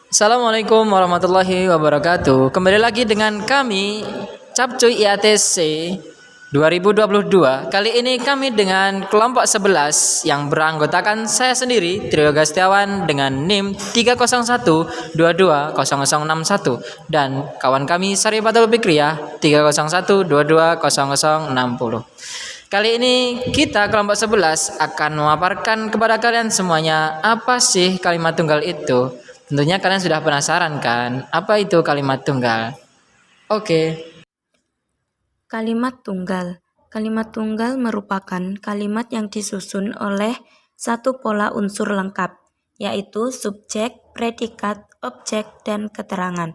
Assalamualaikum warahmatullahi wabarakatuh. Kembali lagi dengan kami Capcuy IATC 2022. Kali ini kami dengan kelompok 11 yang beranggotakan saya sendiri Trio Gastiawan dengan NIM 301220061 dan kawan kami Sarifatul Fikriyah 301220060. Kali ini kita kelompok 11 akan memaparkan kepada kalian semuanya apa sih kalimat tunggal itu. Tentunya kalian sudah penasaran kan, apa itu kalimat tunggal? Oke. Kalimat tunggal. Kalimat tunggal merupakan kalimat yang disusun oleh satu pola unsur lengkap, yaitu subjek, predikat, objek, dan keterangan.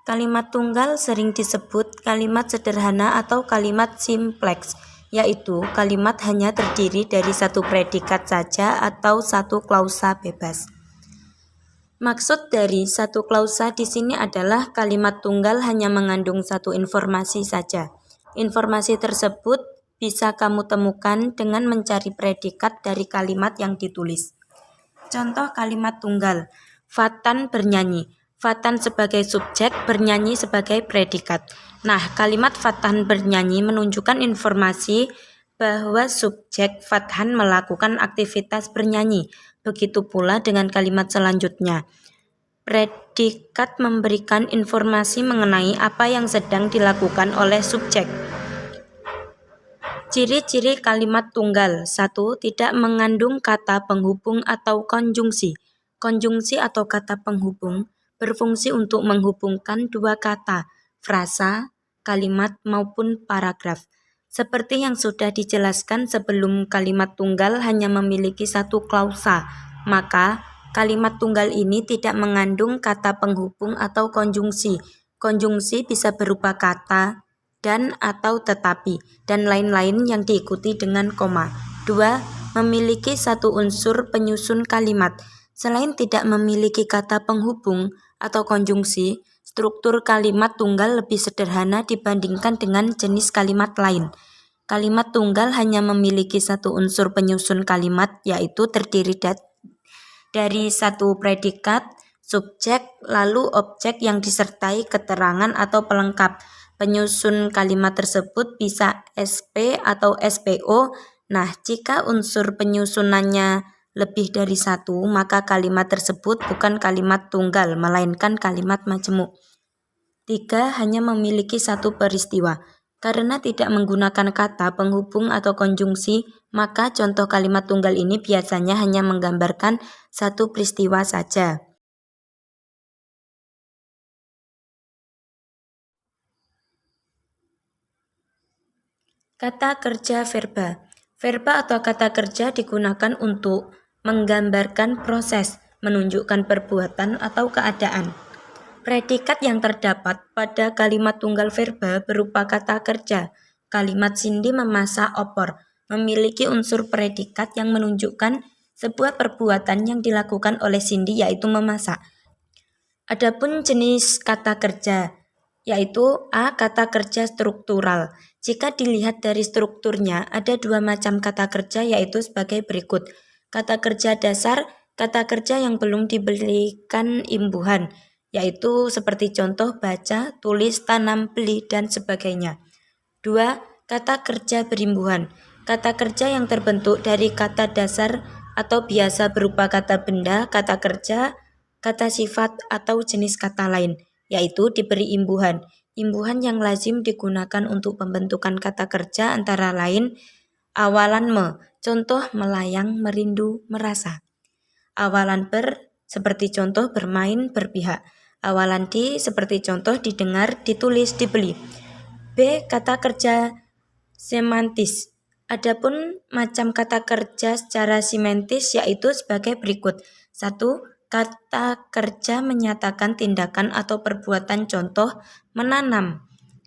Kalimat tunggal sering disebut kalimat sederhana atau kalimat simpleks, yaitu kalimat hanya terdiri dari satu predikat saja atau satu klausa bebas. Maksud dari satu klausa di sini adalah kalimat tunggal hanya mengandung satu informasi saja. Informasi tersebut bisa kamu temukan dengan mencari predikat dari kalimat yang ditulis. Contoh kalimat tunggal, Fatan bernyanyi. Fatan sebagai subjek, bernyanyi sebagai predikat. Nah, kalimat Fatan bernyanyi menunjukkan informasi bahwa subjek Fathan melakukan aktivitas bernyanyi. Begitu pula dengan kalimat selanjutnya. Predikat memberikan informasi mengenai apa yang sedang dilakukan oleh subjek. Ciri-ciri kalimat tunggal. 1. Tidak mengandung kata penghubung atau konjungsi. Konjungsi atau kata penghubung berfungsi untuk menghubungkan dua kata, frasa, kalimat maupun paragraf. Seperti yang sudah dijelaskan sebelum, kalimat tunggal hanya memiliki satu klausa, maka kalimat tunggal ini tidak mengandung kata penghubung atau konjungsi. Konjungsi bisa berupa kata, dan atau tetapi, dan lain-lain yang diikuti dengan koma. 2. Memiliki satu unsur penyusun kalimat. Selain tidak memiliki kata penghubung atau konjungsi, struktur kalimat tunggal lebih sederhana dibandingkan dengan jenis kalimat lain. Kalimat tunggal hanya memiliki satu unsur penyusun kalimat, yaitu terdiri dari satu predikat, subjek, lalu objek yang disertai keterangan atau pelengkap. Penyusun kalimat tersebut bisa SP atau SPO. Nah, jika unsur penyusunannya lebih dari satu, maka kalimat tersebut bukan kalimat tunggal, melainkan kalimat majemuk. 3. Hanya memiliki satu peristiwa. Karena tidak menggunakan kata penghubung atau konjungsi, maka contoh kalimat tunggal ini biasanya hanya menggambarkan satu peristiwa saja. Kata kerja verba. Verba atau kata kerja digunakan untuk menggambarkan proses, menunjukkan perbuatan atau keadaan. Predikat yang terdapat pada kalimat tunggal verba berupa kata kerja. Kalimat Cindy memasak opor memiliki unsur predikat yang menunjukkan sebuah perbuatan yang dilakukan oleh Cindy, yaitu memasak. Adapun jenis kata kerja, yaitu A. Kata kerja struktural. Jika dilihat dari strukturnya, ada dua macam kata kerja, yaitu sebagai berikut. Kata kerja dasar, kata kerja yang belum diberikan imbuhan, yaitu seperti contoh baca, tulis, tanam, beli, dan sebagainya. 2. Kata kerja berimbuhan. Kata kerja yang terbentuk dari kata dasar atau biasa berupa kata benda, kata kerja, kata sifat, atau jenis kata lain, yaitu diberi imbuhan. Imbuhan yang lazim digunakan untuk pembentukan kata kerja antara lain awalan me, contoh melayang, merindu, merasa. Awalan ber, seperti contoh bermain, berpihak. Awalan di, seperti contoh didengar, ditulis, dibeli. B. Kata kerja semantis. Adapun macam kata kerja secara semantis yaitu sebagai berikut. 1. Kata kerja menyatakan tindakan atau perbuatan, contoh menanam.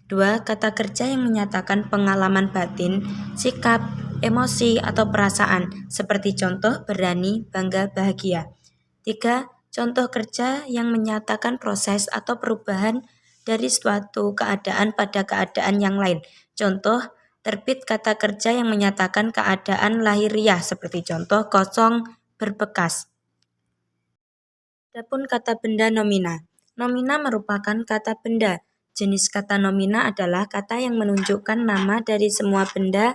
2. Kata kerja yang menyatakan pengalaman batin, sikap, emosi, atau perasaan, seperti contoh berani, bangga, bahagia. 3. Contoh kerja yang menyatakan proses atau perubahan dari suatu keadaan pada keadaan yang lain. Contoh, terbit kata kerja yang menyatakan keadaan lahiriah, seperti contoh kosong, berbekas. Adapun kata benda nomina. Nomina merupakan kata benda. Jenis kata nomina adalah kata yang menunjukkan nama dari semua benda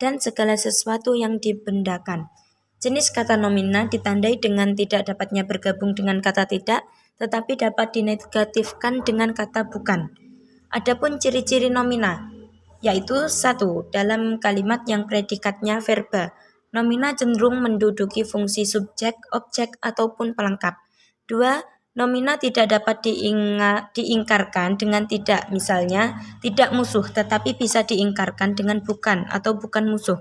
dan segala sesuatu yang dibendakan. Jenis kata nomina ditandai dengan tidak dapatnya bergabung dengan kata tidak, tetapi dapat dinegatifkan dengan kata bukan. Adapun ciri-ciri nomina, yaitu 1. Dalam kalimat yang predikatnya verba, nomina cenderung menduduki fungsi subjek, objek, ataupun pelengkap. 2. Nomina tidak dapat diingkarkan dengan tidak, misalnya tidak musuh, tetapi bisa diingkarkan dengan bukan atau bukan musuh.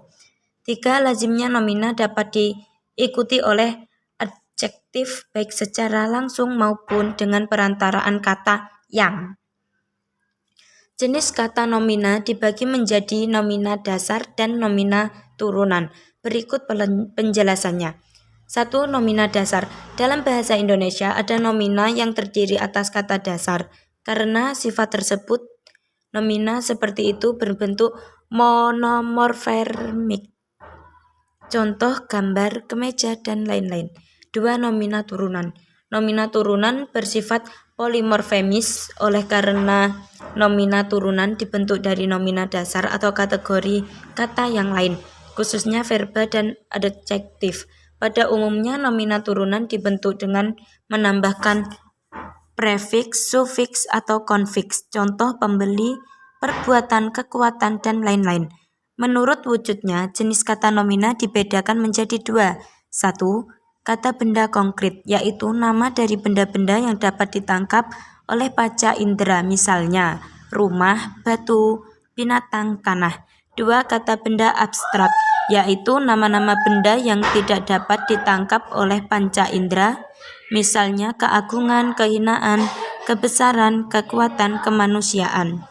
3. Lazimnya nomina dapat diikuti oleh adjektif baik secara langsung maupun dengan perantaraan kata yang. Jenis kata nomina dibagi menjadi nomina dasar dan nomina turunan. Berikut penjelasannya. 1. Nomina dasar. Dalam bahasa Indonesia ada nomina yang terdiri atas kata dasar. Karena sifat tersebut, nomina seperti itu berbentuk monomorfemik. Contoh gambar, kemeja, dan lain-lain. 2. Nomina turunan. Nomina turunan bersifat polimorfemis oleh karena nomina turunan dibentuk dari nomina dasar atau kategori kata yang lain, khususnya verba dan adjektif. Pada umumnya nomina turunan dibentuk dengan menambahkan prefiks, sufiks, atau konfiks. Contoh pembeli, perbuatan, kekuatan, dan lain-lain. Menurut wujudnya, jenis kata nomina dibedakan menjadi 2. 1. Kata benda konkret, yaitu nama dari benda-benda yang dapat ditangkap oleh panca indera, misalnya rumah, batu, binatang, tanah. 2. Kata benda abstrak, yaitu nama-nama benda yang tidak dapat ditangkap oleh panca indera, misalnya keagungan, kehinaan, kebesaran, kekuatan, kemanusiaan.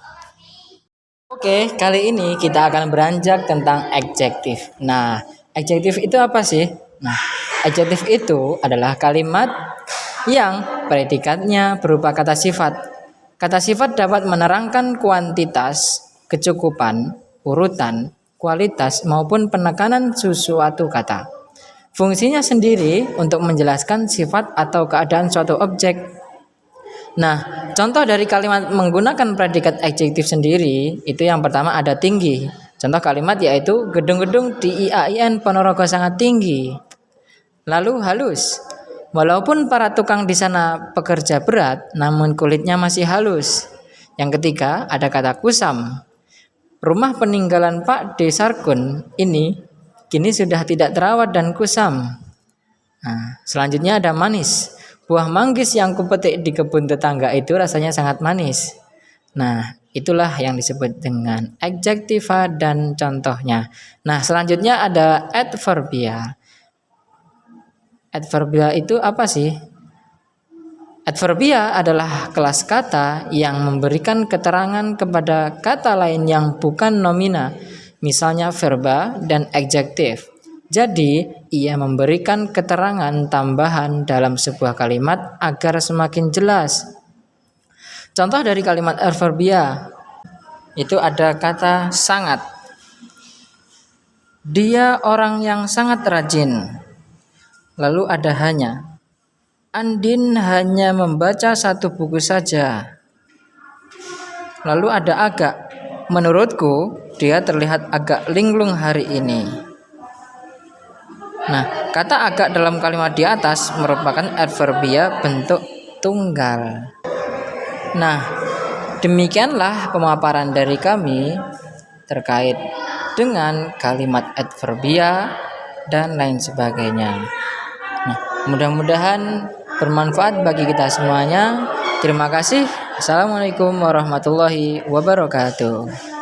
Oke, kali ini kita akan beranjak tentang adjektif. Nah, adjektif itu apa sih? Nah, adjektif itu adalah kalimat yang predikatnya berupa kata sifat. Kata sifat dapat menerangkan kuantitas, kecukupan, urutan, kualitas, maupun penekanan sesuatu kata. Fungsinya sendiri untuk menjelaskan sifat atau keadaan suatu objek. Nah, contoh dari kalimat menggunakan predikat adjektif sendiri, itu yang pertama ada tinggi. Contoh kalimat yaitu gedung-gedung di IAIN Ponorogo sangat tinggi. Lalu halus. Walaupun para tukang di sana pekerja berat, namun kulitnya masih halus. Yang ketiga, ada kata kusam. Rumah peninggalan Pak D. Sarkun ini kini sudah tidak terawat dan kusam. Nah, selanjutnya ada manis. Buah manggis yang kupetik di kebun tetangga itu rasanya sangat manis. Nah, itulah yang disebut dengan adjektiva dan contohnya. Nah, selanjutnya ada adverbia. Adverbia itu apa sih? Adverbia adalah kelas kata yang memberikan keterangan kepada kata lain yang bukan nomina, misalnya verba dan adjektif. Jadi, ia memberikan keterangan tambahan dalam sebuah kalimat agar semakin jelas. Contoh dari kalimat adverbia itu ada kata sangat. Dia orang yang sangat rajin. Lalu ada hanya. Andin hanya membaca 1 buku saja. Lalu ada agak. Menurutku, dia terlihat agak linglung hari ini. Nah, kata agak dalam kalimat di atas merupakan adverbia bentuk tunggal. Nah, demikianlah pemaparan dari kami terkait dengan kalimat adverbia dan lain sebagainya. Nah, mudah-mudahan bermanfaat bagi kita semuanya. Terima kasih. Assalamualaikum warahmatullahi wabarakatuh.